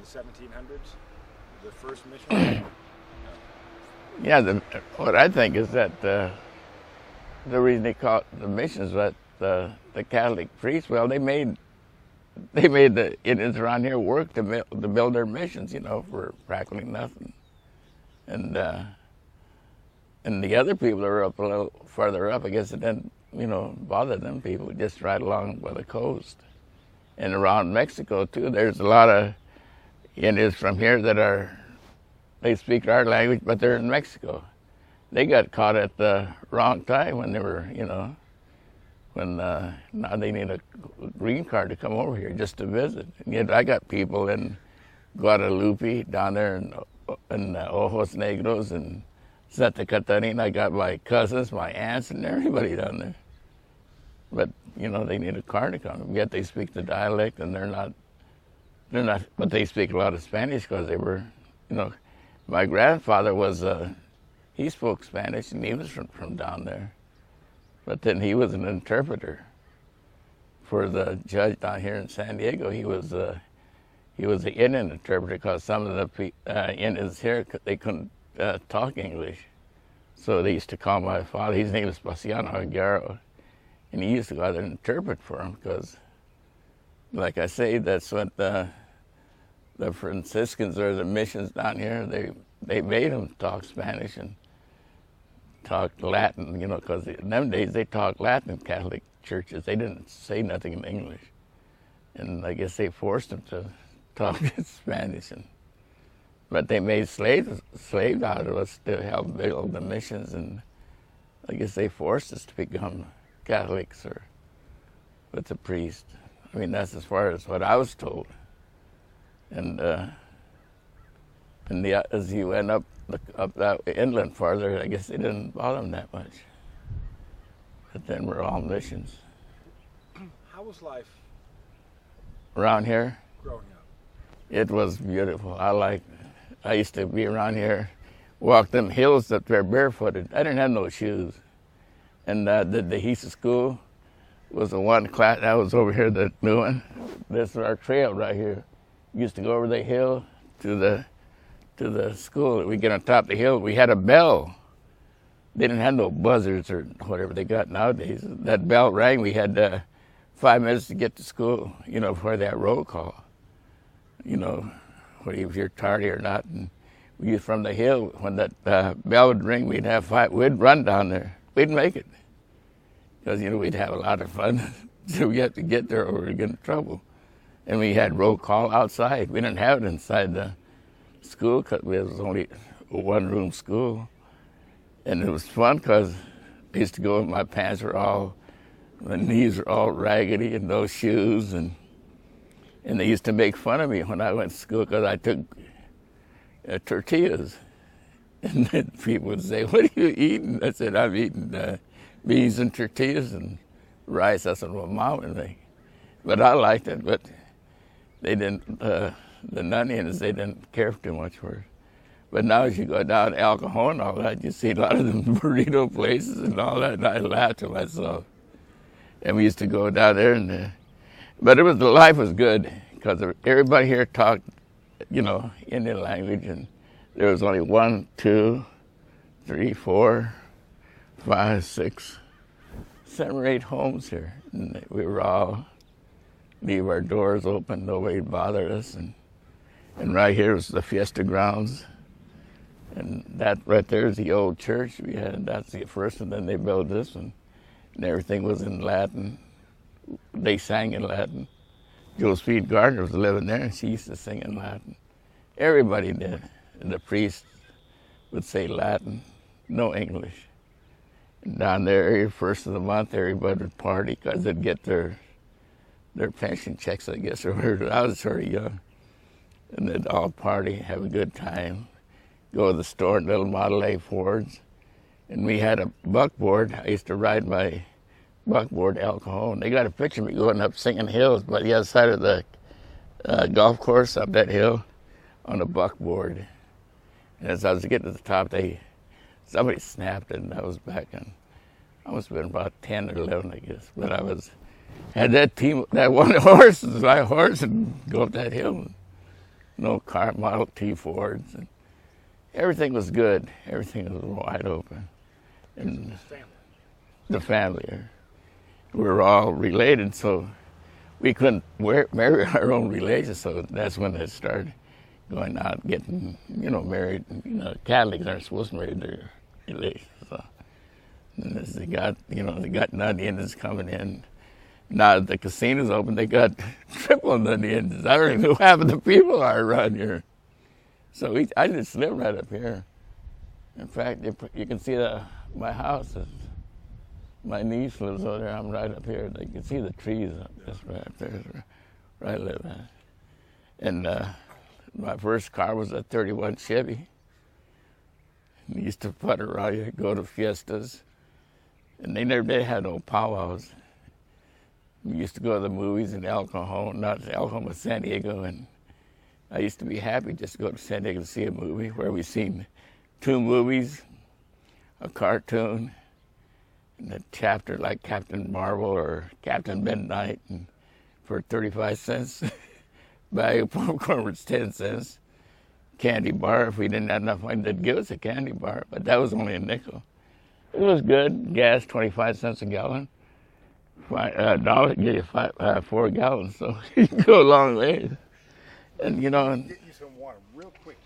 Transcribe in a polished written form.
1700s, the first mission? Yeah, what I think is that the reason they call it the missions, that the Catholic priests, well, they made the Indians around here work to build their missions, for practically nothing. And the other people that were up a little farther up, I guess it didn't, bother them people, just right along by the coast. And around Mexico, too, there's a lot of Indians from here they speak our language, but they're in Mexico. They got caught at the wrong time when they were, when now they need a green card to come over here just to visit. And yet I got people in Guadalupe, down there in Ojos Negros and Santa Catarina. I got my cousins, my aunts, and everybody down there. But, they need a card to come. Yet they speak the dialect, and they're not, but they speak a lot of Spanish because they were, my grandfather was, he spoke Spanish, and he was from down there. But then he was an interpreter for the judge down here in San Diego. He was an Indian interpreter because some of the Indians here, they couldn't talk English. So they used to call my father, his name was Paciano Aguero, and he used to go out there and interpret for him because, like I say, that's what the Franciscans or the missions down here, they made them talk Spanish and talk Latin, because in them days they talked Latin in Catholic churches. They didn't say nothing in English. And I guess they forced them to talk Spanish. But they made slaves out of us to help build the missions, and I guess they forced us to become Catholics or with the priest. I mean, that's as far as what I was told. And as you went up that inland farther, I guess they didn't bother them that much. But then we're all missions. How was life Around here, growing up? it was beautiful. I used to be around here, walk them hills up there barefooted. I didn't have no shoes. And the Dehesa School was the one class, that was over here, the new one. This is our trail right here. We used to go over the hill to the school. We get on top of the hill. We had a bell. They didn't have no buzzers or whatever they got nowadays. That bell rang. We had 5 minutes to get to school, before that roll call. If you're tardy or not. And we used from the hill, when that bell would ring, we'd run down there. We'd make it. Because, we'd have a lot of fun. So we had to get there or we'd get in trouble. And we had roll call outside. We didn't have it inside the school because it was only a one-room school. And it was fun because I used to go and my pants were my knees were all raggedy and no shoes. And they used to make fun of me when I went to school because I took tortillas. And then people would say, "What are you eating?" I said, "I'm eating beans and tortillas and rice." That's what my mom would make. But I liked it, but they didn't, the Nunians, they didn't care too much for it. But now as you go down El Cajon and all that, you see a lot of them burrito places and all that, and I laughed to myself. And we used to go down there, but the life was good because everybody here talked, Indian language, and there was only 1, 2, 3, 4, 5, 6, 7 or 8 homes here. And we were all leave our doors open, nobody bothered us. And right here was the Fiesta grounds. And that right there is the old church we had. That's the first one, then they built this one. And everything was in Latin. They sang in Latin. Josephine Gardner was living there, and she used to sing in Latin. Everybody did. And the priest would say Latin, no English. And down there, every first of the month, everybody would party because they'd get their pension checks, I guess, or whatever. I was sort of young. And they'd all party, have a good time, go to the store, little Model A Fords. And we had a buckboard. I used to ride my buckboard El Cajon. They got a picture of me going up Singing Hills by the other side of the golf course up that hill on a buckboard. And as I was getting to the top, somebody snapped it, and I was back in, I must have been about 10 or 11, I guess. But had that one horse, my horse, and go up that hill. no car, Model T Fords. And everything was good. Everything was wide open. And Family. the family, we were all related, so we couldn't marry our own relations, so that's when they started going out, getting, married. Catholics aren't supposed to marry their relations. So. And as they got now the Indians coming in. Now that the casino's open, they got triple the Indians. I don't even know half of the people are around here. So I just live right up here. In fact, you can see my house. My niece lives over there. I'm right up here. You can see the trees just right up there, where I live at. And my first car was a 31 Chevy. We used to putt around here, go to fiestas. And they had no powwows. We used to go to the movies in El Cajon, not El Cajon, but San Diego. And I used to be happy just to go to San Diego to see a movie where we seen 2 movies, a cartoon, and a chapter like Captain Marvel or Captain Midnight, and for 35 cents. Bag of popcorn was 10 cents. Candy bar, if we didn't have enough money, they'd give us a candy bar, but that was only a nickel. It was good. Gas, 25 cents a gallon. $1 give you 4 gallons, so you can go a long way. And Get you some water real quick.